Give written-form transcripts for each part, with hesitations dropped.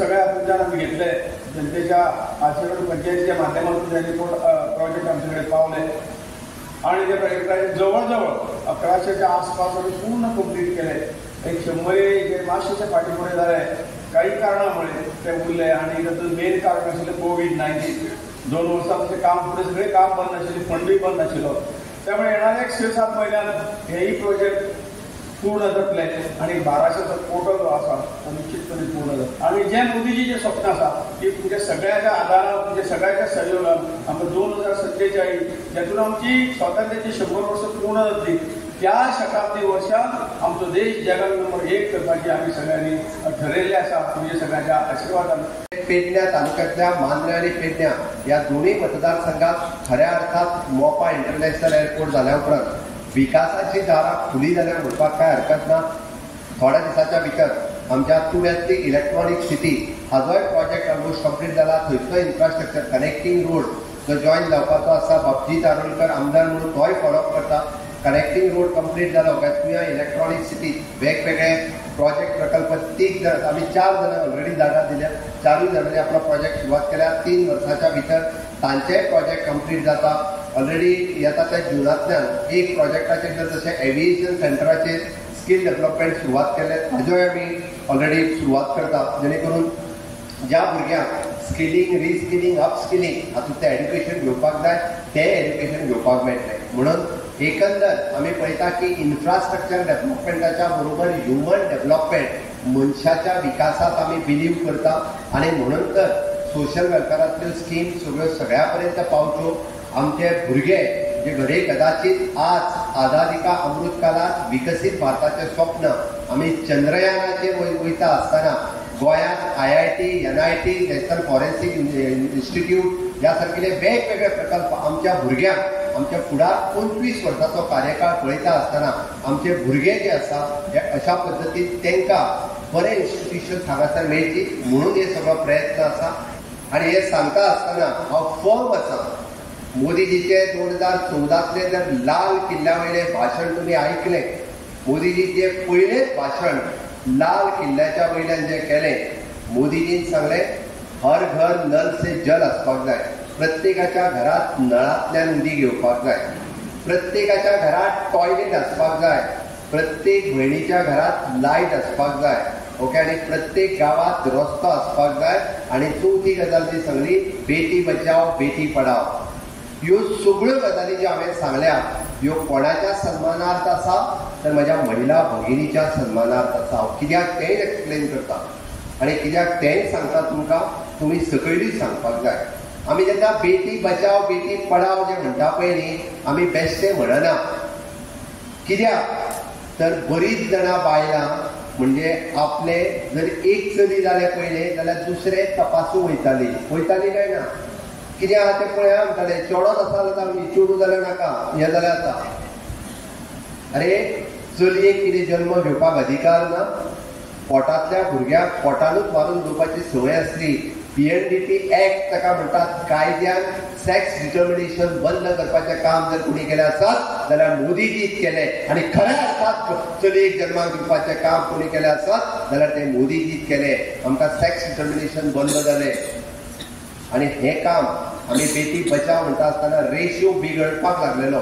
सगळ्या तुमच्यान आम्ही घेतले, जनतेच्या आशीर्वाद पंचायतीच्या माध्यमातून त्यांनी प्रोजेक्ट आमच्याकडे पावले आणि ते प्रोजेक्टाचे जवळजवळ 1100च्या आसपास आम्ही पूर्ण कंप्लीट केले. एक 100 जे मातशेच्या फाटीपुढे झाले काही कारणामुळे ते उरले आणि त्याचं मेन कारण आशिल्लें कोविड-19. 2 वर्सां ते काम पुढे सगळे काम बंद आशिल्लें, फंडूय बंद नाशिल्लो. त्यामुळे येणाऱ्या 6-7 महिन्यात हेही प्रोजेक्ट पूर्ण जातले आणि 1200चा टोटल जो आसा तो निश्चितपणे पूर्ण जाता. आणि जे मोदीजीचे स्वप्न आसा की तुमच्या सगळ्याच्या आदारान, तुमच्या सगळ्याच्या सहयोगान आमकां 2047 जेतून आमची स्वातंत्र्याची 100 वर्सां पूर्ण जातली, त्या शताब्दी वर्षात आमचो देश जगात नंबर 1 करपाची आम्ही सगळ्यांनी ठरयल्लें आसा तुमच्या सगळ्यांच्या आशिर्वादान. पेडण्या तालुक्यातल्या मांद्रे आणि पेडण्या या दोन्ही मतदारसंघात खऱ्या अर्थात मोपा इंटरनॅशनल एअरपोर्ट झाल्या उपरांत विकासाची दारां खुली जाल्यार म्हणपाक काय हरकत ना. थोड्या दिसाच्या भितर आमच्या तुऱ्यांतली इलेक्ट्रॉनिक सिटी हाजोय प्रोजेक्ट ऑलमोस्ट कंप्लीट जाला. थंयचो इन्फ्रास्ट्रक्चर कनेक्टिंग रोड जो जॉईन जावपाचो आसा, बाबजी तारोलकर आमदार म्हणून तोय फॉलो करता. कनेक्टिंग रोड कंप्लीट जालो काय तुया इलेक्ट्रॉनिक सिटी वेगवेगळे प्रोजेक्ट प्रकल्प 3 आम्ही 4 जणांना ऑलरेडी जागा दिल्या. 4 जणांनी आपला प्रोजेक्ट सुरुवात केल्या. 3 वर्साच्या भितर तांचेय प्रोजेक्ट कंप्लीट जाता. ऑलरेडी येता त्या जुनांतल्यान एक प्रोजेक्टाचेर जर जशें एविएशन सेंटराचेर स्कील डेव्हलपमेंट सुरुवात केले हाजोय आमी ऑलरेडी सुरुवात करता, जेणे करून ज्या भुरग्यांक स्किलिंग, रिस्किलिंग, अपस्किलिंग हातूंतलें एड्युकेशन घेवपाक जाय तें एड्युकेशन घेवपाक मेळटलें. म्हणून एकंदर आमी पळयता की इन्फ्रास्ट्रक्चर डेव्हलपमेंटाच्या बरोबर ह्युमन डेव्हलपमेंट, मनशाच्या विकासात आमी बिलीव करता आणि म्हणून तर सोशल वेलफेअरांतल्यो स्कीम सगळ्या पर्यंत पावच्यो. आमचे भुरगे जे घडे कदाचित आज आझादिका अमृतकालात विकसीत भारताचें स्वप्न आमी चंद्रयानाचेर वयता आसतना गोंयांत IIT, NIT, national forensic institute ह्या सारकिले वेगवेगळे प्रकल्प आमच्या भुरग्यांक आमच्या फुडार 25 वर्सांचो कार्यकाळ पळयता आसतना आमचे भुरगे जे आसा हे अशा पद्दतीन तांकां बरे इन्स्टिट्यूशन हांगासर मेळची म्हणून हे सगळो प्रयत्न आसा. आणि हे सांगता आसतना हांव फर्म आसा. मोदीजीचे 2014तले जर लाल किल्ल्या वयले भाशण तुमी आयकलें, मोदीजीचे पयलेच भाशण लाल किल्ल्याच्या वयल्यान जे केलें, मोदीजीन सांगलें हर घर नल से जल आसपाक जाय. प्रत्येकाच्या घरात नळांतल्यान उदीक घेवपाक जाय. प्रत्येकाच्या घरात टॉयलेट आसपाक जाय. प्रत्येक भयणीच्या घरात लायट आसपाक जाय. ओके. आणि प्रत्येक गावात रस्तो आसपाक जाय. आणि चवथी गजाल जी सांगली बेटी बचाव बेटी पढाव. ह्यो सगळ्यो गजाली ज्यो हांवें सांगल्या ह्यो कोणाच्या सन्मानार्थ आसा तर म्हज्या महिला भगिनीच्या सन्मानार्थ आसा. कित्याक तेंय एक्सप्लेन करता आणि कित्याक तेंय सांगता तुमकां तुमी सकयली सांगपाक जाय. आमी जेन्ना बेटी बचाव बेटी पढाव जे म्हणटा पळय न्ही आमी बेश्टे म्हणना. कित्याक तर बरीच जाणां बायलां म्हणजे आपले जर एक चली जालें पयलें जाल्यार दुसरे तपासूंक वयताली काय ना. कित्याक आतां ते पळया म्हणटाले चेडोच आसा जाल्यार आमी चेडूं जाल्यार नाका हें जाल्यार जाता. अरे चलयेक कितें जल्म घेवपाक अधिकार ना? पोटांतल्या भुरग्याक पोटानूच मारून घेवपाची संवय आसली. PNDT एक्ट ताका म्हणटात कायद्यान सेक्स डिटर्मिनेशन बंद करपाचें काम जर कोणी केलें आसत जाल्यार मोदीजीच केलें. आनी खऱ्या अर्थात चलयेक जल्माक दिवपाचें काम कोणी केलें आसत जाल्यार तें मोदीजीच केलें. आमकां सेक्स डिटर्मिनेशन बंद जालें. आणि हे काम आमी बेटी बचाव म्हणटा आसतना रेशियो बिगडपाक लागलेलो.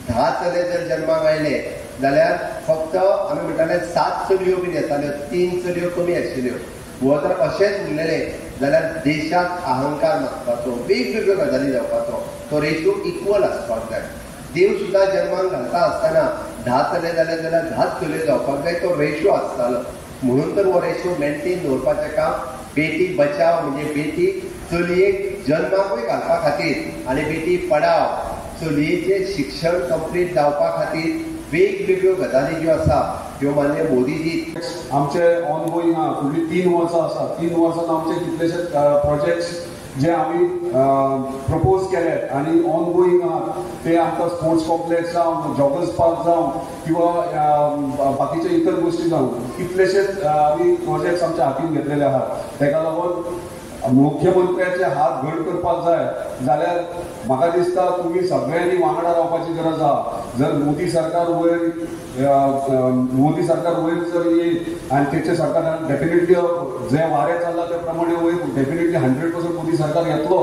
10 चले जर जल्माक आयले जाल्यार फक्त आमी म्हणटाले 7 चलयो बीन येताल्यो, 3 चलयो कमी आशिल्ल्यो. हो जर अशेंच उरलेलें जाल्यार देशांत अहंकार नासपाचो, वेगवेगळ्यो गजाली जावपाचो, तो रेशियो इक्वल आसपाक जाय. देव सुद्दां जल्माक घालता आसतना 10 चले जाले जाल्यार 10 चलयो जावपाक जाय, तो रेशियो आसतालो. म्हणून तर हो रेशियो मेंटेन दवरपाचें काम बेटी बचाव म्हणजे बेटी चलयेक जल्माकूय घालपा खातीर आणि बेटी पढाव चलयेचें शिक्षण कंप्लीट जावपा खातीर वेगवेगळ्यो गजाली ज्यो आसा त्यो मान्य मोदीजी आमचे ऑनगोईंग आहा. फुडलीं 3 वर्सां आसा. 3 वर्सांत आमचे कितलेशेच प्रोजेक्ट्स जे आमी प्रपोज केले आनी ऑनगोईंग आहा ते आमकां स्पोर्ट्स कॉम्प्लेक्स जावं, जॉगर्स पार्क जावं किंवा बाकीचे इतर गोष्टी जावं कितलेशेच आमी प्रोजेक्ट्स आमच्या हातीन घेतलेले आहात. ताका लागून मुख्यमंत्र्याचे हात घट करपाक जाय जाल्यार म्हाका दिसता तुमी सगळ्यांनी वांगडा रावपाची गरज आहा. जर मोदी सरकार वयर जर येईल आणि त्याचे सरकार डेफिनेटली जे वारे चालला त्या प्रमाणे वयर डेफिनेटली 100% मोदी सरकार येतलो.